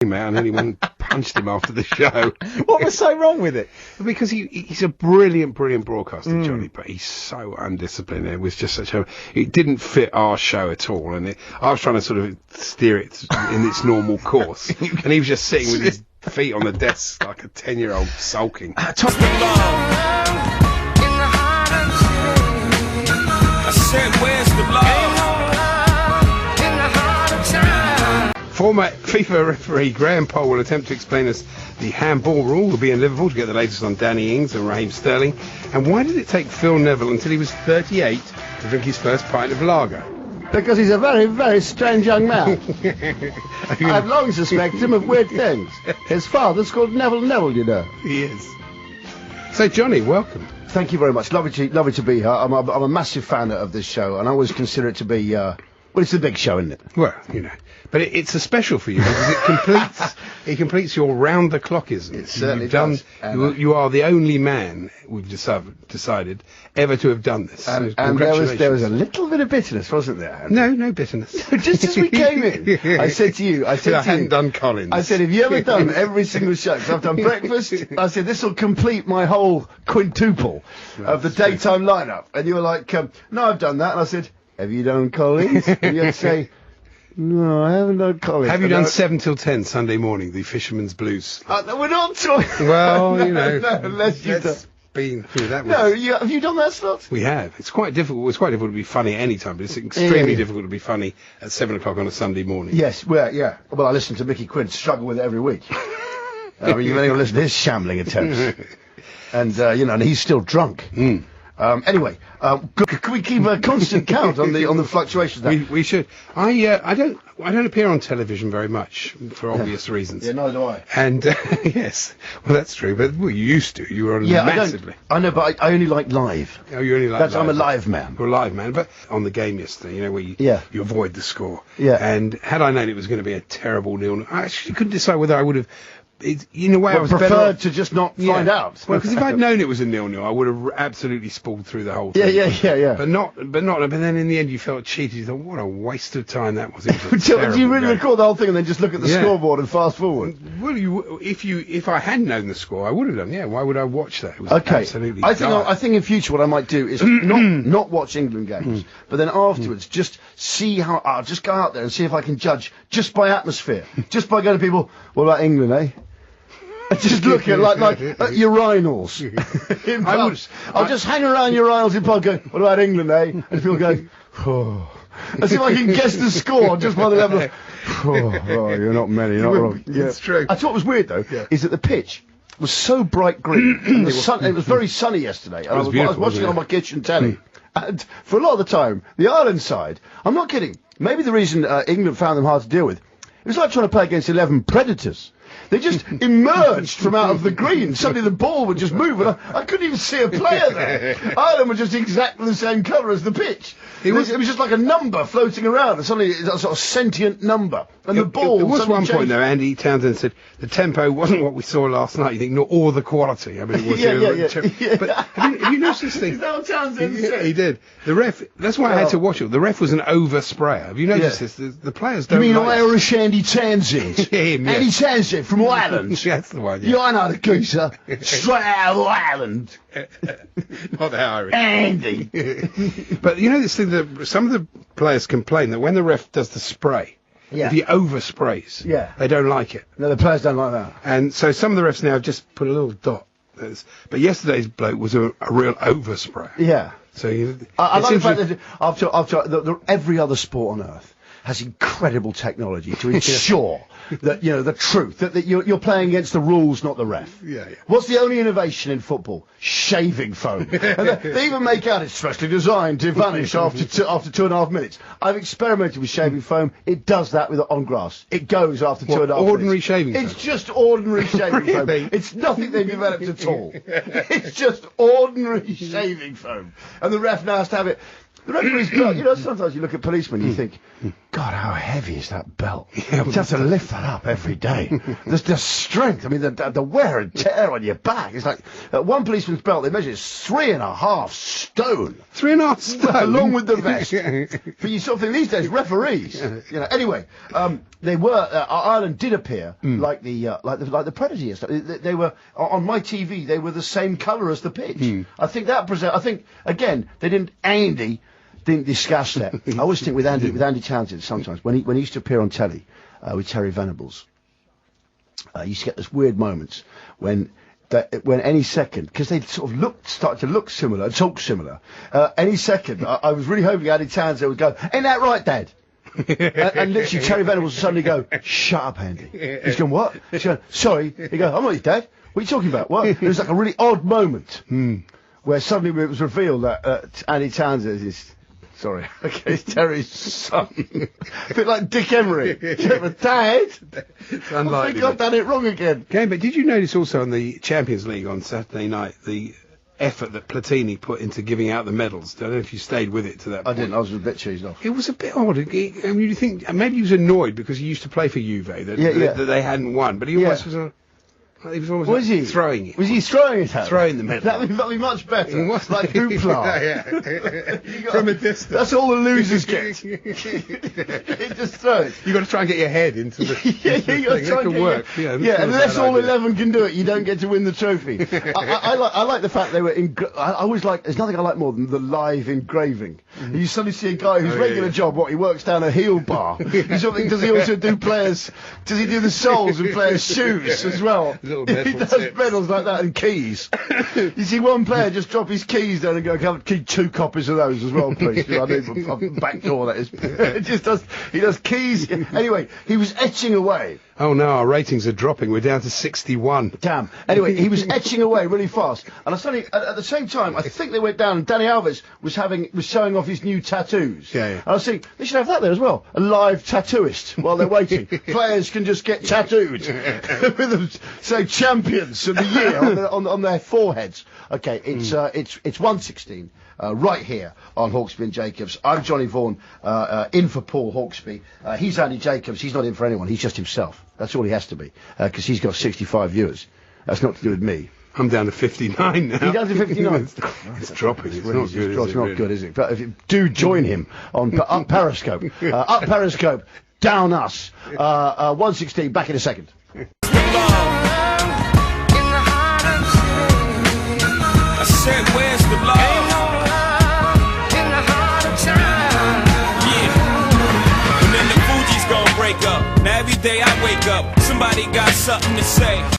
mate. I nearly went and punched him after the show. What was so wrong with it? Because he's a brilliant broadcaster, Johnny, but he's so undisciplined. It was just such a... It didn't fit our show at all, and I was trying to sort of steer it in its normal course, and he was just sitting with his feet on the desk like a 10-year-old sulking. I said, where's the love? Former FIFA referee Graham Poll will attempt to explain us the handball rule. Will be in Liverpool to get the latest on Danny Ings and Raheem Sterling. And why did it take Phil Neville until he was 38 to drink his first pint of lager? Because he's a very, very strange young man. I've long suspected him of weird things. His father's called Neville, you know. He is. So, Johnny, welcome. Thank you very much. Lovely to be here. I'm a massive fan of this show, and I always consider it to be... well, it's the big show, isn't it? Well, you know. But it's a special for you because it completes your round-the-clockism. It certainly does. You are the only man, we've decided, ever to have done this. So and there was a little bit of bitterness, wasn't there? No bitterness. Just as we came in, I said to you... I hadn't done Collins. I said, have you ever done every single show? Because I've done breakfast. I said, this will complete my whole quintuple of the daytime lineup. And you were like, no, I've done that. And I said, have you done Collins? And you had to say... No, I haven't done Collins. Have you done 7 till 10 Sunday morning, the Fisherman's Blues? No, we're not talking... Well, no, you know... No, unless you've done... Been through that. No, have you done that slot? We have. It's quite difficult. It's quite difficult to be funny at any time, but it's extremely difficult to be funny at 7 o'clock on a Sunday morning. Yes, well, yeah. Well, I listen to Mickey Quinn struggle with it every week. I mean, you've only got to listen to his shambling attempts. And, and he's still drunk. Anyway, can we keep a constant count on the fluctuations there? We should. I don't appear on television very much for obvious reasons. Yeah, neither do I. And yes, well that's true. But you used to. You were on massively. I know, but I only like live. Oh, you only like live. I'm a live man. You're a live man. But on the game yesterday, where you avoid the score. Yeah. And had I known it was going to be a terrible 0-0, I actually couldn't decide whether I would have. In a way, I was preferred to just not find out. Well, because if I'd known it was a 0-0, I would have absolutely spooled through the whole thing. Yeah. But then in the end, you felt cheated. You thought, what a waste of time that was. Do you really record the whole thing and then just look at the scoreboard and fast forward? Well, if I hadn't known the score, I would have done. Yeah, why would I watch that? It was absolutely. I think in future what I might do is not watch England games, but then afterwards just see how I'll just go out there and see if I can judge just by atmosphere, just by going to people. What about England, eh? Just look at like urinals in pubs. I'll just hang around urinals in pubs going, what about England, eh? And people go, oh. And see if I can guess the score just by the level of, oh, you're not many, you're not wrong. Yeah. It's true. I thought what was weird, though, is that the pitch was so bright green. And it was very sunny yesterday. And I was watching it on my kitchen telly. And for a lot of the time, the Ireland side, I'm not kidding, maybe the reason England found them hard to deal with, it was like trying to play against 11 predators. They just emerged from out of the green. Suddenly the ball would just move, and I couldn't even see a player there. Ireland was just exactly the same colour as the pitch. It was just like a number floating around, and suddenly it's a sort of sentient number. And the ball... There was one point, though, Andy Townsend said, the tempo wasn't what we saw last night, you think, or the quality. I mean, it was... Yeah. But have you noticed this thing? Is that what Townsend said? He did. The ref... That's why I had to watch it. The ref was an over-sprayer. Have you noticed this? The players don't... You mean Irish Andy Townsend? Him, yes. Andy Townsend from Ireland. That's the one, yeah. You know the geezer. Straight out of Ireland. Not the Irish. Andy. But you know this thing that some of the players complain that when the ref does the spray, if he oversprays, they don't like it. No, the players don't like that. And so some of the refs now have just put a little dot. But yesterday's bloke was a real overspray. Yeah. So I like the fact that every other sport on earth has incredible technology to ensure that, the truth, that you're playing against the rules, not the ref. Yeah. What's the only innovation in football? Shaving foam. And they even make out it's specially designed to vanish after 2.5 minutes. I've experimented with shaving foam. It does that on grass. It goes after 2.5 minutes. Ordinary shaving foam? It's just ordinary shaving foam. It's nothing they've developed at all. It's just ordinary shaving foam. And the ref now has to have it. The referee's sometimes you look at policemen and you think, God, how heavy is that belt? You have to lift that up every day. There's the strength. I mean, the wear and tear on your back. It's like one policeman's belt, they measure it's 3.5 stone. 3.5 stone? Along with the vest. But you sort of think these days, referees. Anyway, they were, Ireland did appear like the Predator and stuff. They were, on my TV, they were the same colour as the pitch. I think, again, they didn't discuss that. I always think with Andy Townsend sometimes when he used to appear on telly with Terry Venables, you used to get those weird moments when any second, because they sort of started to look similar and talk similar. Any second, I was really hoping Andy Townsend would go, "Ain't that right, Dad?" and literally Terry Venables would suddenly go, "Shut up, Andy." He's going, "What?" He's going, "Sorry." He goes, "I'm not your dad. What are you talking about?" What? It was like a really odd moment where suddenly it was revealed that Andy Townsend is. Sorry, okay, it's Terry's son. A bit like Dick Emery. Dad? It's unlikely. I think I've done it wrong again. Okay, but did you notice also in the Champions League on Saturday night the effort that Platini put into giving out the medals? I don't know if you stayed with it to that point. I didn't. I was a bit cheesed off. It was a bit odd. I mean, you think maybe he was annoyed because he used to play for Juve that they hadn't won, but he almost was he was almost throwing it. Was he throwing it at Throwing the medal. That'd be much better. Like hoopla. From a distance. That's all the losers get. You just throw it. You've got to try and get your head into the you got to try and work. Unless all 11 can do it, you don't get to win the trophy. I like the fact they were I always like, there's nothing I like more than the live engraving. You suddenly see a guy whose regular job, he works down a heel bar. You sort of think, does he also do does he do the soles and players' shoes as well? He does medals like that and keys. You see one player just drop his keys down and go, "Can I keep 2 copies of those as well, please?" I need a back door, that is. He does keys. Anyway, he was etching away. Oh no, our ratings are dropping. We're down to 61. Damn. Anyway, he was etching away really fast, and I suddenly, at the same time, I think they went down. And Danny Alves was showing off his new tattoos. Yeah. And I was thinking they should have that there as well. A live tattooist while they're waiting. Players can just get tattooed with them, say champions of the year on their foreheads. Okay, it's 1:16. Right here on Hawksby and Jacobs. I'm Johnny Vaughan, in for Paul Hawksby. He's Andy Jacobs. He's not in for anyone. He's just himself. That's all he has to be, because he's got 65 viewers. That's not to do with me. I'm down to 59 now. He's down to 59. It's dropping. It's not good. It's not good, is it? But if you do join him on up Periscope. Up Periscope, down us. 1:16. Back in a second. I said, where's the love? In the heart of time. Yeah. And then the Fuji's gonna break up. Now every day I wake up, somebody got something to say.